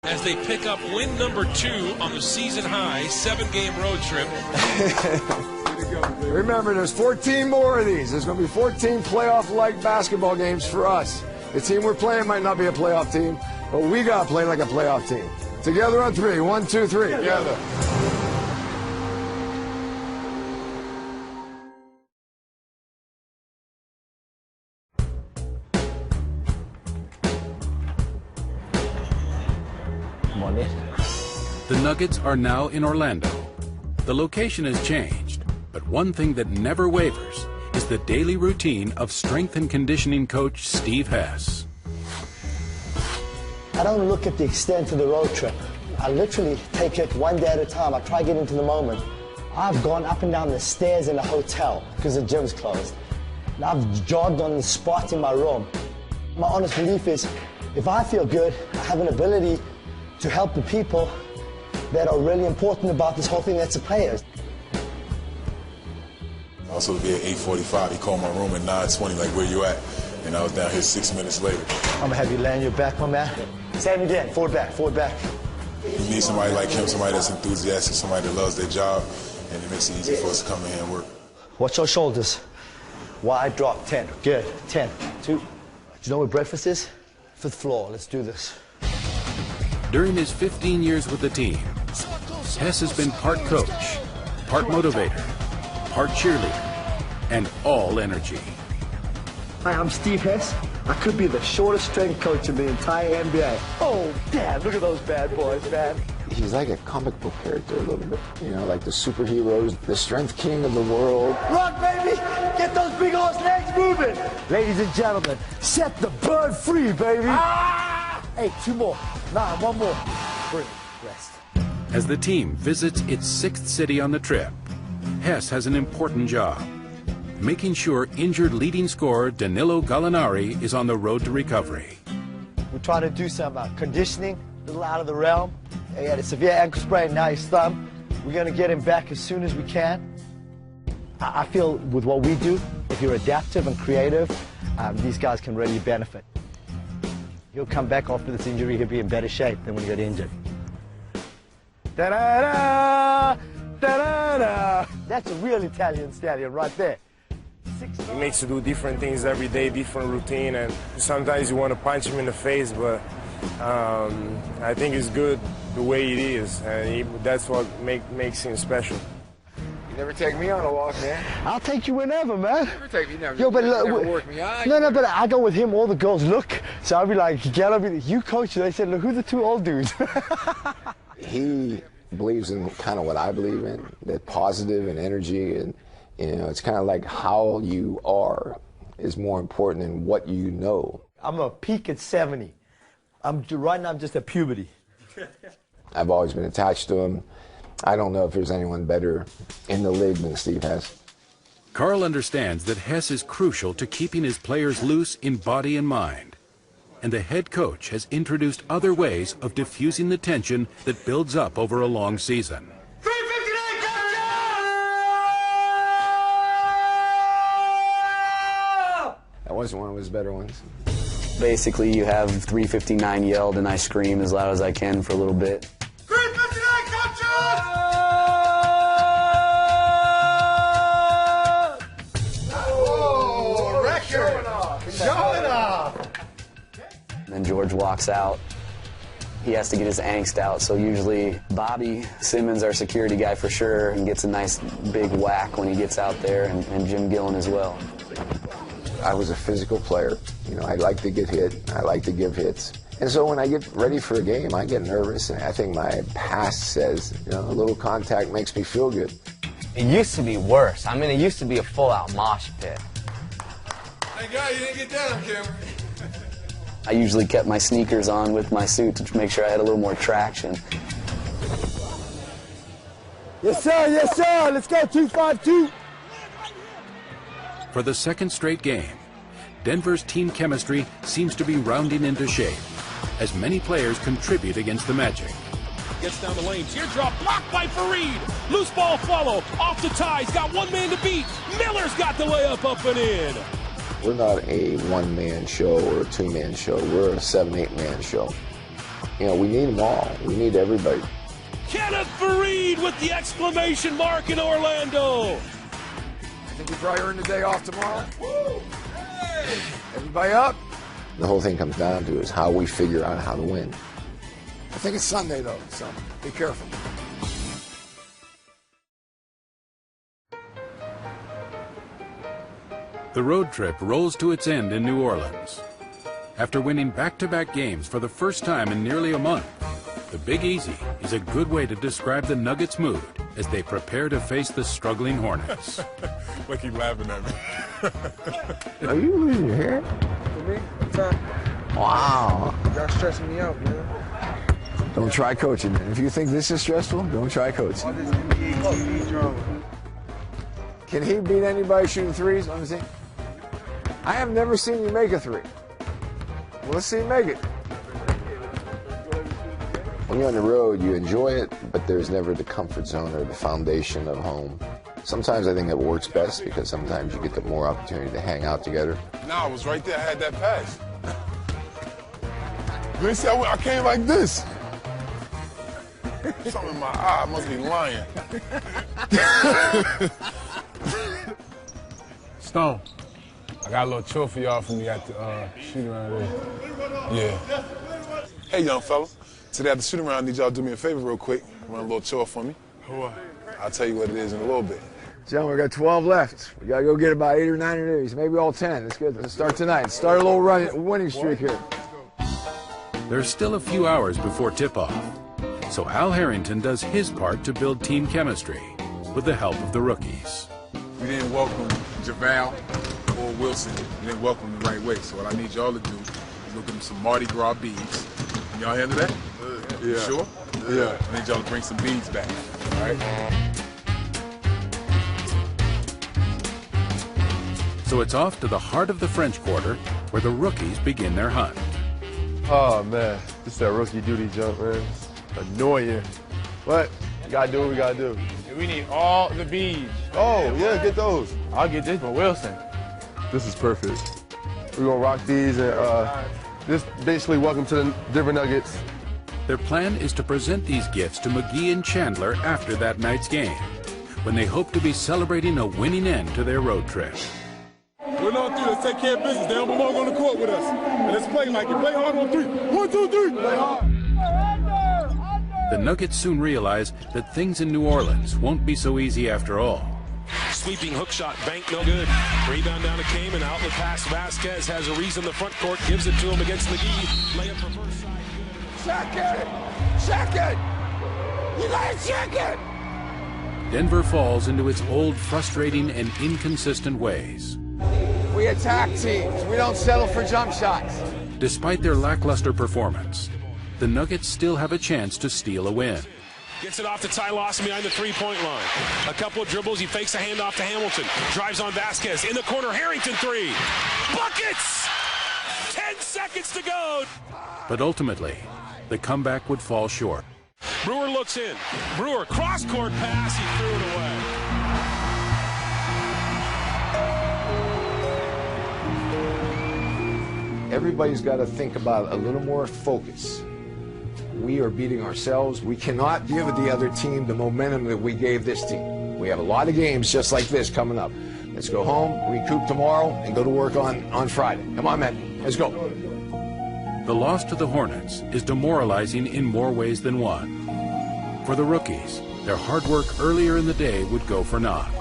as they pick up win number 2 on the season-high 7-game road trip. Remember, there's 14 more of these. There's going to be 14 playoff-like basketball games for us. The team we're playing might not be a playoff team, but we got to play like a playoff team. Together on 3. 1, 2, 3. Together. The Nuggets are now in Orlando. The location has changed, but one thing that never wavers is the daily routine of strength and conditioning coach Steve Hess. I don't look at the extent of the road trip. I literally take it one day at a time. I try to get into the moment. I've gone up and down the stairs in a hotel because the gym's closed. And I've jogged on the spot in my room. My honest belief is, if I feel good, I have an ability to help the people that are really important about this whole thing, that's the players. Also to be at 8:45, he called my room at 9:20, like, where you at? And I was down here 6 minutes later. I'm gonna have you land your back, my man. Same again, forward back, forward back. You need somebody like him, somebody that's enthusiastic, somebody that loves their job, and it makes it easy for us to come in here and work. Watch your shoulders. Wide drop, 10, good, 10, 2. Do you know what breakfast is? 5th floor, let's do this. During his 15 years with the team, Hess has been part coach, part motivator, part cheerleader, and all energy. Hi, I'm Steve Hess. I could be the shortest strength coach in the entire NBA. Oh, damn, look at those bad boys, man. He's like a comic book character a little bit. You know, like the superheroes, the strength king of the world. Run, baby! Get those big horse legs moving! Ladies and gentlemen, set the bird free, baby! Ah! Hey, 2 more. 9, 1 more. Brilliant. Rest. As the team visits its 6th city on the trip, Hess has an important job, making sure injured leading scorer Danilo Gallinari is on the road to recovery. We're trying to do some conditioning, a little out of the realm. He had a severe ankle sprain, now his thumb. We're going to get him back as soon as we can. I feel with what we do, if you're adaptive and creative, these guys can really benefit. He'll come back after this injury, he'll be in better shape than when he got injured. Da-da-da! Da-da-da! That's a real Italian stallion right there. He makes you do different things every day, different routine, and sometimes you want to punch him in the face, but I think it's good the way it is, and that's what makes him special. You never take me on a walk, man. I'll take you whenever, man. Never take me, never. Yo, but look, never work me out. No, but I go with him. All the girls look, so I'll be like, you coach. They said, look, who's the 2 old dudes? He believes in kind of what I believe in, that positive and energy, and you know, it's kind of like how you are is more important than what you know. I'm a peak at 70. Right now I'm just at puberty. I've always been attached to him. I don't know if there's anyone better in the league than Steve Hess. Carl understands that Hess is crucial to keeping his players loose in body and mind. And the head coach has introduced other ways of diffusing the tension that builds up over a long season. That was one of his better ones. Basically, you have 359 yelled and I scream as loud as I can for a little bit. 359 coaches! Showing off! Then George walks out. He has to get his angst out, so usually Bobby Simmons, our security guy for sure, and gets a nice big whack when he gets out there, and Jim Gillen as well. I was a physical player. You know, I like to get hit. I like to give hits. And so when I get ready for a game, I get nervous, and I think my past says, you know, a little contact makes me feel good. It used to be worse. I mean, it used to be a full-out mosh pit. Thank God you didn't get that on camera. I usually kept my sneakers on with my suit to make sure I had a little more traction. Yes, sir, yes, sir. Let's go, 252. For the 2nd straight game, Denver's team chemistry seems to be rounding into shape as many players contribute against the Magic. Gets down the lane, teardrop blocked by Fareed. Loose ball follow, off the tie, he's got one man to beat. Miller's got the layup up and in. We're not a one-man show or a two-man show. We're a 7-8 man show. You know, we need them all. We need everybody. Kenneth Faried with the exclamation mark in Orlando. I think we probably earn the day off tomorrow. Hey. Everybody up? The whole thing comes down to is how we figure out how to win. I think it's Sunday, though, so be careful. The road trip rolls to its end in New Orleans. After winning back-to-back games for the first time in nearly a month, the Big Easy is a good way to describe the Nuggets' mood as they prepare to face the struggling Hornets. Look, he's laughing at me. Are you losing your hair? For me? What's up? Wow. Y'all stressing me out, man. Don't try coaching. If you think this is stressful, don't try coaching. All this NBA TV drama. Can he beat anybody shooting threes? Let me see. I have never seen you make a three. Well, let's see you make it. When you're on the road, you enjoy it, but there's never the comfort zone or the foundation of home. Sometimes I think it works best because sometimes you get the more opportunity to hang out together. No, I was right there. I had that pass. You see, I came like this. Something in my eye. I must be lying. Stone, I got a little chore for y'all from me at the shooting around there. Yeah. Hey, young fella. Today at the shooting around, I need y'all to do me a favor real quick. Run a little chore for me. What? I'll tell you what it is in a little bit. John, we got 12 left. We got to go get about 8 or 9 of these, maybe all 10. Let's get. Let's start tonight. Start a little winning streak here. There's still a few hours before tip-off, so Al Harrington does his part to build team chemistry with the help of the rookies. We didn't welcome JaVale or Wilson. We didn't welcome them the right way. So what I need y'all to do is look at them some Mardi Gras beads. Can y'all handle that? Yeah. You sure? Yeah. I need y'all to bring some beads back. All right? So it's off to the heart of the French Quarter, where the rookies begin their hunt. Oh, man. This is that rookie duty jump, man. It's annoying. But we got to do what we got to do. We need all the beads. Oh, yeah, get those. I'll get this for Wilson. This is perfect. We're going to rock these and this basically welcome to the Denver Nuggets. Their plan is to present these gifts to McGee and Chandler after that night's game, when they hope to be celebrating a winning end to their road trip. We're on through. Let's take care of business. They don't belong on the court with us. And let's play like it. Play hard on 3. 1, 2, 3. Play hard. The Nuggets soon realize that things in New Orleans won't be so easy after all. Sweeping hook shot, bank no good. Rebound down to Kaman, outlet pass. Vasquez has a reason the front court, gives it to him against McGee. Layup for first side. Check it! Check it! You gotta check it! Denver falls into its old frustrating and inconsistent ways. We attack teams. We don't settle for jump shots. Despite their lackluster performance, the Nuggets still have a chance to steal a win. Gets it off to Ty Lawson behind the three-point line. A couple of dribbles, he fakes a handoff to Hamilton. Drives on Vasquez. In the corner, Harrington 3. Buckets! 10 seconds to go. But ultimately, the comeback would fall short. Brewer looks in. Brewer, cross-court pass. He threw it away. Everybody's got to think about a little more focus. We are beating ourselves. We cannot give the other team the momentum that we gave this team. We have a lot of games just like this coming up. Let's go home, recoup tomorrow, and go to work on Friday. Come on, man. Let's go. The loss to the Hornets is demoralizing in more ways than one. For the rookies, their hard work earlier in the day would go for naught.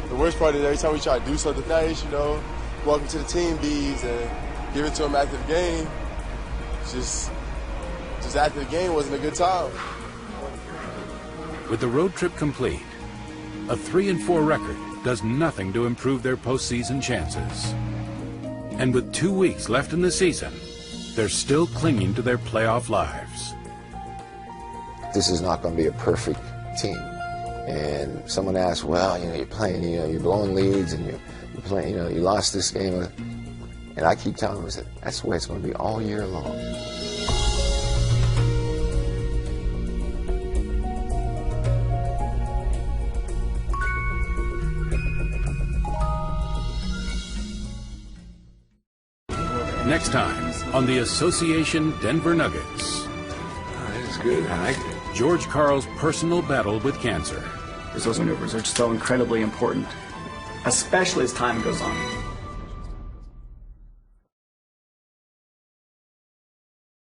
The worst part is every time we try to do something nice, you know, welcome to the team bees and give it to them after the game. Just after the game wasn't a good time. With the road trip complete, a 3-4 record does nothing to improve their postseason chances. And with 2 weeks left in the season, they're still clinging to their playoff lives. This is not going to be a perfect team. And someone asked, well, you're playing, you're blowing leads and you're playing, you lost this game. And I keep telling them, that's the way it's going to be all year long. Next time on the Association Denver Nuggets. That's good. I like it. George Karl's personal battle with cancer. Those maneuvers are so incredibly important, especially as time goes on.